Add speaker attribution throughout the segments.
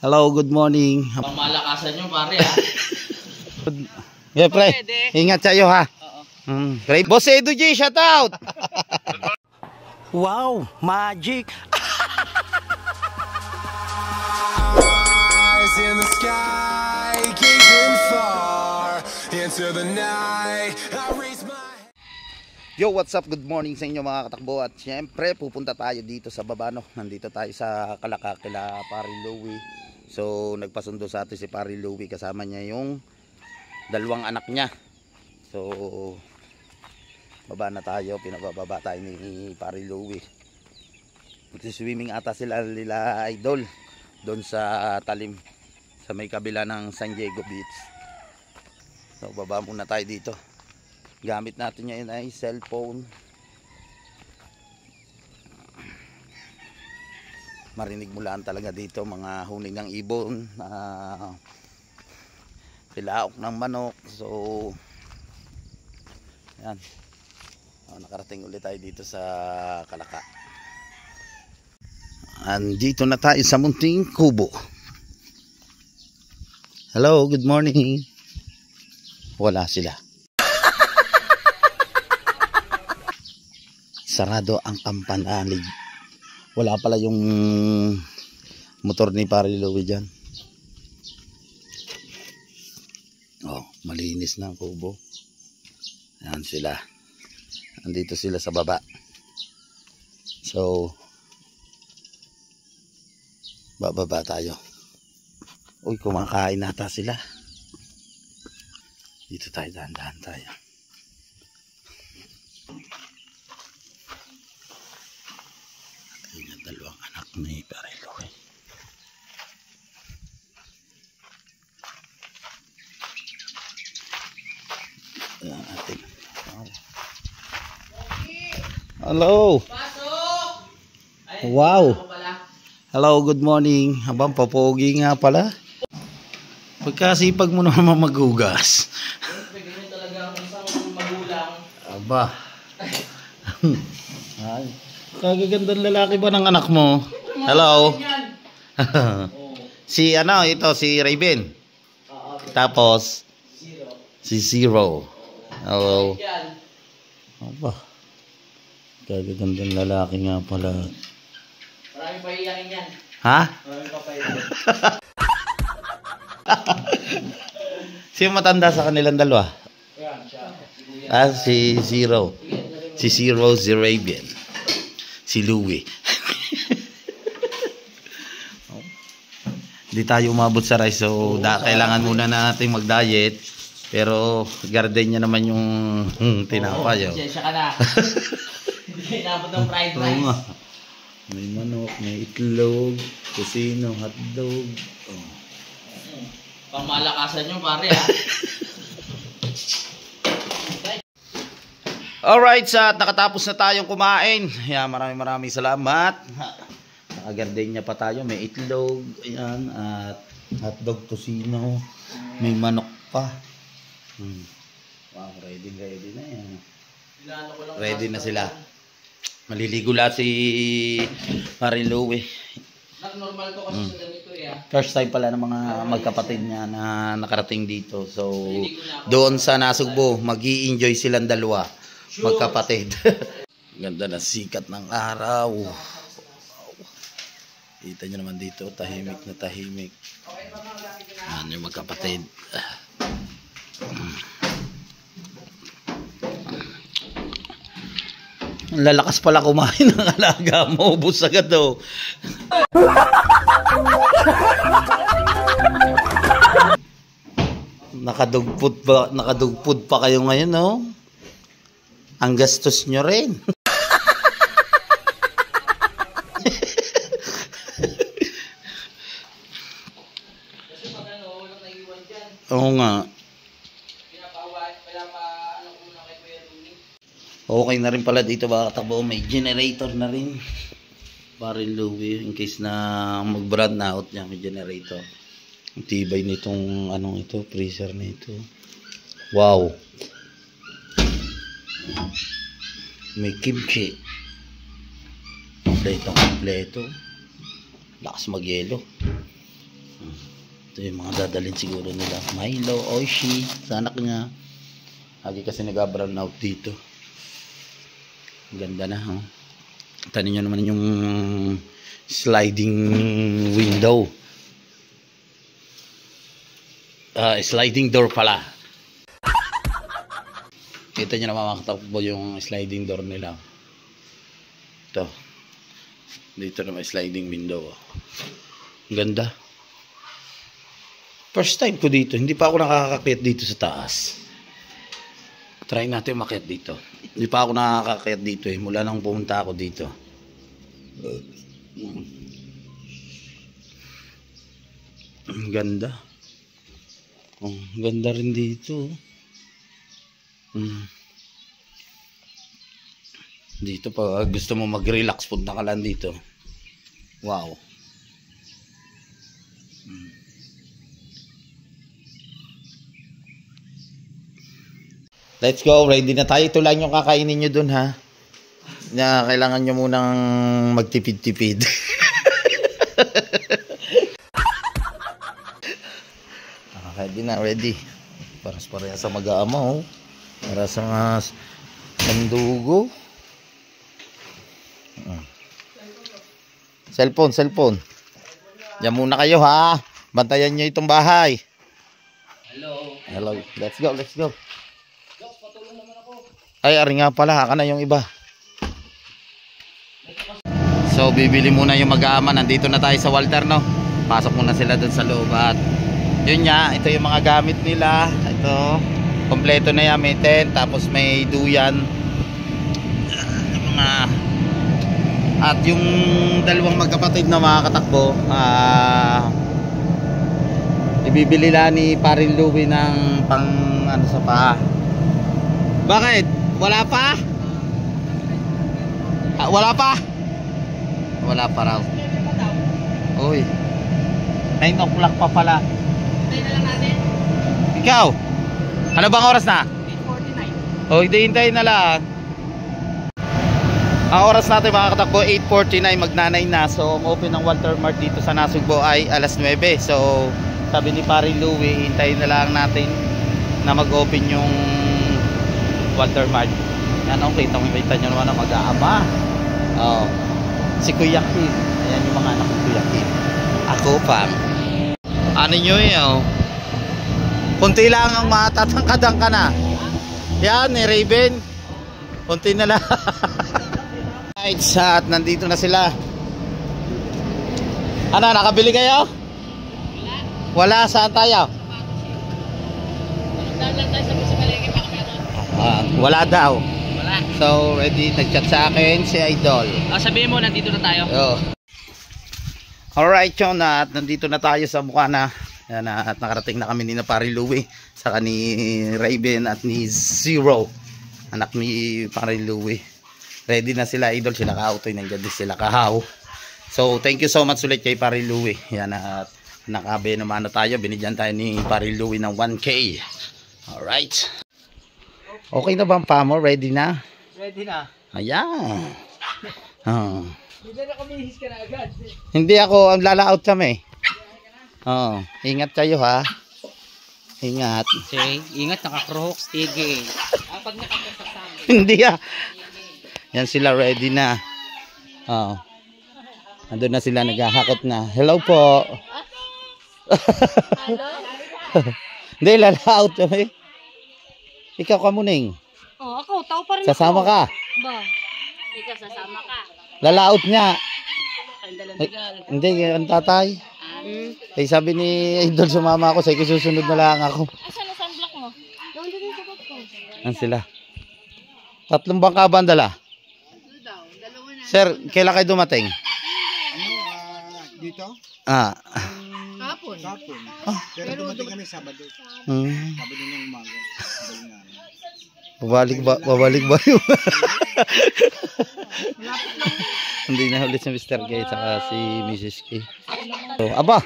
Speaker 1: Hello, good morning.
Speaker 2: Pamalakasan nyo pare ha.
Speaker 1: Yeah, pre. Ingat sa'yo ha. Pre, Boss Edu G, shout out. Wow, magic.
Speaker 3: Eyes in the sky, gazing far into the night. I raise my
Speaker 1: Yo, what's up? Good morning sa inyo mga katakbo. At syempre, pupunta tayo dito sa baba, no? Nandito tayo sa Kalaka kila Pari Louie. So, nagpasundo sa atin si Pari Louie. Kasama niya yung dalawang anak niya. So, baba na tayo. Pinabababa tayo ni Pari Louie. Magsiswimming ata sila nila idol doon sa talim sa may kabila ng San Diego Beach. So, baba muna tayo dito. Gamit natin ngayon ay cellphone. Marinig mo lang talaga dito mga huning ng ibon, tilaok ng manok. So yan, nakarating ulit tayo dito sa Kalaka. Andito na tayo sa munting kubo. Hello, good morning. Wala sila. Sarado ang kampanalig. Wala pala yung motor ni Pari Louie dyan. Oh, malinis na ang kubo. Ayan sila. Andito sila sa baba. So, bababa tayo. Uy, kumakain nata sila. Dito tayo, dahan-dahan tayo. Ayan, dalawang anak ni Pari Louie. Ayan natin. Hello. Wow. Hello, good morning. Abang papogi nga pala. Pagkasipag mo naman maghugas.
Speaker 2: Ganyan talaga ang isang magulang.
Speaker 1: Aba. Ay, kagagandang lalaki ba ng anak mo? Hello. Si ano, ito si Raven. Tapos si Zero. Hello. Aba. Kagagandang lalaki nga pala.
Speaker 2: Maraming paiyakin yan.
Speaker 1: Ha?
Speaker 2: Maraming papaiyakin.
Speaker 1: Sino matanda sa kanilang dalawa?
Speaker 2: Yan, siya.
Speaker 1: Si Zero. Si Zero, si Raven. Si Louie. Hindi tayo umabot sa rice. So, kailangan muna natin mag-diet. Pero, gardenia naman yung tinapay.
Speaker 2: Siyensya ka na. Hindi inabot ng fried rice.
Speaker 1: May manok, may itlog, kusino, hotdog. Oh.
Speaker 2: Pamalakasan nyo pare ha.
Speaker 1: Alright, nakatapos na tayong kumain. Ayan, maraming salamat. Nakagardenia pa tayo, may itlog, ayan, at hotdog, kusino, may manok pa. Wow, ready na yan. Ready na sila. Maliligo lahat si Pari Louie.
Speaker 2: Normal to kasi sa ganito eh.
Speaker 1: First time pala ng mga magkapatid niya na nakarating dito. So, doon sa Nasugbo, mag-i-enjoy silang dalawa. Magkapatid. Ganda na sikat ng araw. Kita nyo naman dito, tahimik na tahimik. Yan yung magkapatid. Lalakas pala kumain ng alaga mo. Ubus agad daw. Nakadugpod pa kayo ngayon, no? Ang gastos nyo rin. Oo nga. Okay na rin pala dito baka takbo. May generator na rin. Pari Louie in case na mag-brand out niya, may generator. Ang tibay nitong anong ito, freezer nito. Wow. May kimchi. Kompleto. Lakas mag-yelo. Ito yung mga dadalhin siguro nila. Milo, Oishi, sa anak niya. Lagi kasi nag-brown out dito. Ganda na, oh. Tanin nyo naman yung sliding window. Sliding door pala. Kita nyo naman makatakbo yung sliding door nila. Ito. Dito na may sliding window. Ganda. First time ko dito. Hindi pa ako nakakakit dito sa taas. Try natin umakyat dito. Hindi pa ako nakakakit dito eh. Mula nang pumunta ako dito. Ang ganda. Oh, ganda rin dito. Dito pa gusto mo mag-relax, punta ka lang dito. Wow. Let's go, ready na tayo. Ito lang yung kakainin nyo dun, ha. Na kailangan nyo munang magtipid-tipid. Ready na, ready. Paras-pareha sa mag-aama, oh. Para sa mga sandugo. Cellphone. Diyan muna kayo, ha. Bantayan nyo itong bahay. Hello. Let's go. Ay, ari nga pala. Haka na yung iba. So, bibili muna yung mag-aama. Nandito na tayo sa Walter, no? Pasok muna sila dun sa loob. At yun nga, ito yung mga gamit nila. Ito, kompleto na yan. May tent, tapos may duyan. At yung dalawang magkapatid na mga katakbo, ibibili lang ni Parin Louie ng pang ano sa paa. Bakit? Wala pa? Wala pa? Wala pa raw. Uy, 9 o'clock pa pala.
Speaker 2: Hintay na lang natin.
Speaker 1: Ikaw? Ano bang oras na?
Speaker 2: 8:49.
Speaker 1: Oh, hintayin na lang. Ang oras natin mga katakbo, 8:49, magna-9 na. So, ang open ng Walter Mart dito sa Nasugbo ay alas 9. So, sabi ni Parin Louie, hintayin na lang natin na mag-open yung Walter Mart. Yan, okay, kita nyo naman na mag-aama. Oh, si Kuya Kim. Ayan yung mga anak ng Kuya Kim. Ako pang. Ano nyo yun? Kunti lang ang matatangkadang ka na. Yan, ni Raven. Kunti na lang. At nandito na sila. Ano, nakabili kayo? Wala, saan tayo? Wala daw.
Speaker 2: Wala.
Speaker 1: So, ready, nag-chat sa akin si Idol.
Speaker 2: Sabihin mo, nandito na tayo.
Speaker 1: Oh. Alright, yun, at nandito na tayo sa Bukana. Yan, at nakarating na kami ni Parin Louie, saka ni Raven at ni Zero, anak ni Parin Louie. Ready na sila, Idol, sila ka-auto, nandiyan din sila kahaw. So, thank you so much ulit kay Parin Louie. Yan, at nakabe naman tayo, binigyan tayo ni Parin Louie ng 1K. Alright. Okay na ba ang pamo? Ready na?
Speaker 2: Ready na.
Speaker 1: Ayan. Oh.
Speaker 2: Hindi na kumihis ka na agad.
Speaker 1: Hindi ako, ang lala-out kami. Oh, ingat kayo, ha. Ingat.
Speaker 2: Say, ingat, naka-crocs, tige. Pag nakakasap sa amin.
Speaker 1: Hindi, ah. Yan sila, ready na. Oh. Andun na sila, naghahakot na. Hello po.
Speaker 4: Hello?
Speaker 1: Hindi, lala-out kami. Ikaw kamuning.
Speaker 4: Oh, ako, tao pa rin
Speaker 1: Sasama
Speaker 4: ako.
Speaker 1: ka.
Speaker 4: Ba? Ikaw sasama ka.
Speaker 1: Lala-out niya.
Speaker 4: Kandalan-dagal.
Speaker 1: Hindi, ang tatay. Eh, sabi ni Idol, sumama ako. Sige, susunod na lang ako.
Speaker 4: Asan na sunblock mo? Nandun din sa bag ko.
Speaker 1: Yan sila. 3 bangka ba ang dala? Sir, kailan kayo dumating?
Speaker 5: Dito?
Speaker 1: Ah.
Speaker 4: Kapon.
Speaker 5: Kapon. Pero dumating kami Sabado. Sabado ng umaga.
Speaker 1: Babalik ba yun? Hindi na ulit si Mr. K saka si Mrs. K. So, aba,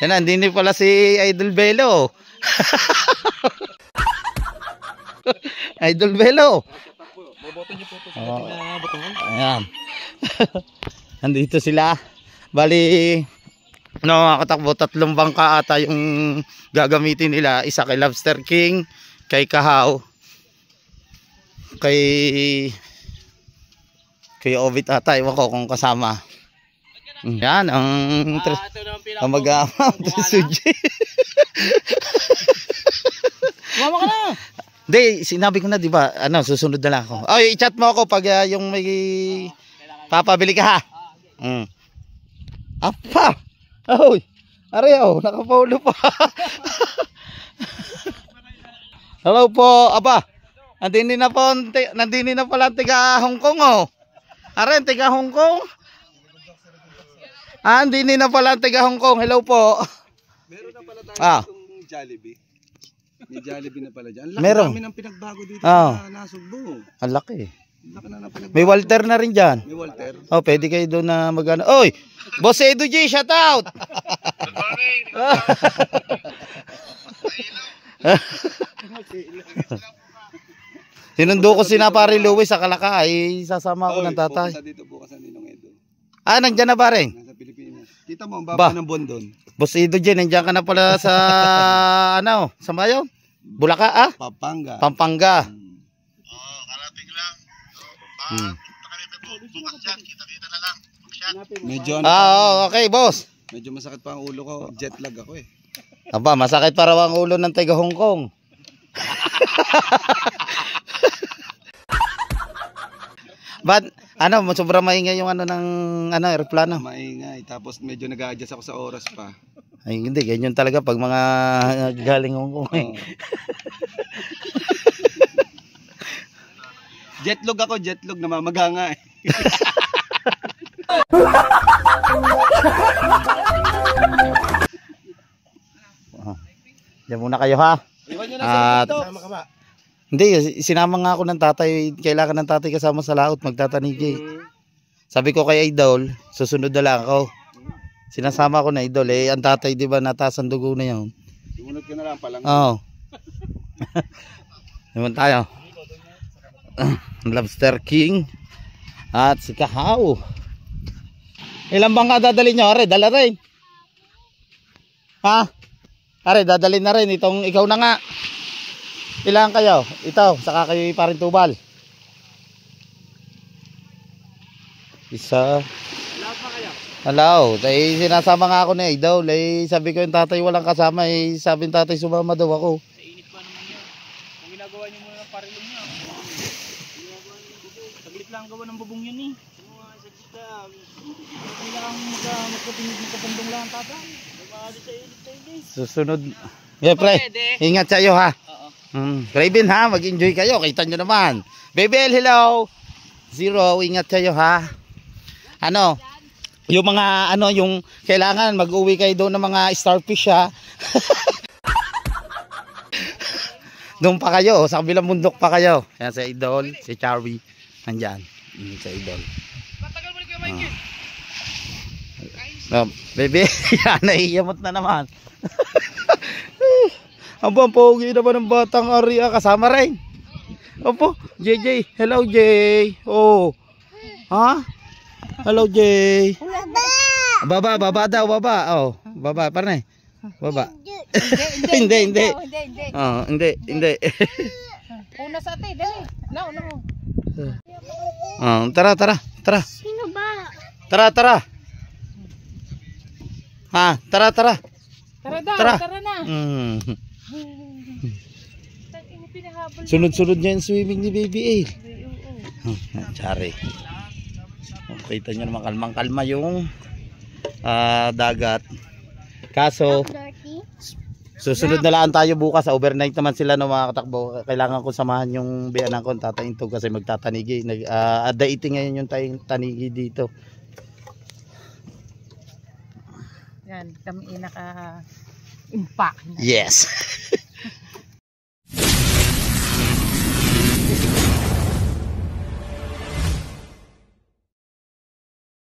Speaker 1: yan na, hindi pala si Idol Bello. Idol Bello. Oh, ayan. Nandito sila. Bali, No, mga katakbo, 3 bangka ata yung gagamitin nila. Isa kay Lobster King, kay Kahaw, kay Ovid ata. Iwan ko kung kasama. Yan, ang mag-aamang Suji.
Speaker 2: Mama ka na.
Speaker 1: Hindi, sinabi ko na, di ba? Ano, susunod na lang ako. Ay, i-chat mo ako pag yung may papabili ka ha. Apa? Ahoy. Areo, nakapaulo pa. Hello po, aba. Nandini na pala ang tiga Hong Kong oh. Are, tiga Hong Kong. Nandini na pala ang tiga Hong Kong. Hello po.
Speaker 5: Meron na pala tayo itong Jollibee. May Jollibee na pala dyan. Ang laki
Speaker 1: Meron.
Speaker 5: namin ang pinagbago dito
Speaker 1: Ah.
Speaker 5: na Nasugbo.
Speaker 1: Ang laki.
Speaker 5: Ang laki na ng pinagbago.
Speaker 1: May Walter na rin dyan.
Speaker 5: May Walter.
Speaker 1: Oh, pwede kayo doon na magana. Oy! Boss Edu G, shout out! Good morning! Sinundo ko si Pare Louie sa Kalaka, ay sasama ako ng tatay.
Speaker 5: Pupunta dito bukas ang Ninong Edo.
Speaker 1: Nandyan na ba rin?
Speaker 5: Nasa Pilipinas. Kita mo, ang baba ng bondon.
Speaker 1: Boss Edu G, nandiyan ka na pala sa, sa Mayo? Bulaka,
Speaker 5: Pampanga.
Speaker 1: Pampanga.
Speaker 5: Medyo
Speaker 1: Okay, boss.
Speaker 5: medyo masakit pa ang ulo ko. Jet lag ako eh.
Speaker 1: Aba, masakit para ang ulo ng taga Hong Kong. But, sobrang maingay yung ng aeroplano.
Speaker 5: Maingay. Tapos medyo nag-a-adjust ako sa oras pa.
Speaker 1: Ay, hindi. Ganyan talaga pag mga galing Hong Kong.
Speaker 5: Oo. Jetlog ako, jetlog. Namamaga nga eh.
Speaker 1: Diyan muna kayo ha.
Speaker 5: Iwan nyo na sa
Speaker 1: At,
Speaker 5: dito. Sama ka ba?
Speaker 1: hindi, sinama nga ako ng tatay. Kailangan ng tatay kasama sa laot. Magtatanigi. Sabi ko kay Idol, susunod na lang ako. Sinasama ko na Idol. Ang tatay di ba nataas ang dugo na yun.
Speaker 5: Sumunod ka na lang palang.
Speaker 1: Oo. Naman tayo. Lobster King. At si Kahaw. Ilan bang dadalhin nyo? Are, dala rin. Ha? Are, dadalhin na rin. Itong ikaw na nga. Ilan kayo? Ito, saka kayo parin tubal. Isa. Hello. Ay, sinasama nga ako ni Idol. Ay, sabi ko yung tatay walang kasama. Ay, sabi ng tatay sumama daw ako.
Speaker 2: Init pa naman yun. Kung ginagawa niyo muna ng parilong niya. Saglit lang gawa ng bubong yun eh. Saglit lang. Kailangan magkapandong lang tatay. Lumali sa init tayo guys.
Speaker 1: Susunod. Yeah, pre. Ingat sa'yo ha. Raven ha, mag-enjoy kayo. Kita nyo naman. Bebel, hello. Zero, ingat kayo ha. Yung mga yung kailangan mag-uwi kayo doon ng mga starfish ha. Doon pa kayo, sa kabilang bundok pa kayo. Yan si Idol, si Charlie. Nandyan. Si Idol.
Speaker 2: Matagal mo rin kayo Michael.
Speaker 1: Bebe, yan, naiyamot na naman. Aba, ang pogi naman ng batang Aria. Kasama rin. Opo, JJ. Hello, Jay. Oh. Ha? Hello, Jay. Baba, baba daw, baba. Oh, baba, parang baba. Hindi. Oh, hindi.
Speaker 4: Una sa ate, dali. No.
Speaker 1: Tara.
Speaker 4: Sino ba?
Speaker 1: Tara. Ha, tara.
Speaker 4: Tara na.
Speaker 1: Sunod-sunod niya yung swimming ni Baby A. Tsari. Kita nyo naman kalmang-kalma yung dagat. Kaso, susunod na lang tayo bukas. Overnight naman sila ng mga katakbo. Kailangan ko samahan yung biyanan ko, tatayin to kasi magtatanigi. Dating ngayon yung tanigi dito.
Speaker 4: Yan, kami naka-impact.
Speaker 1: Yes.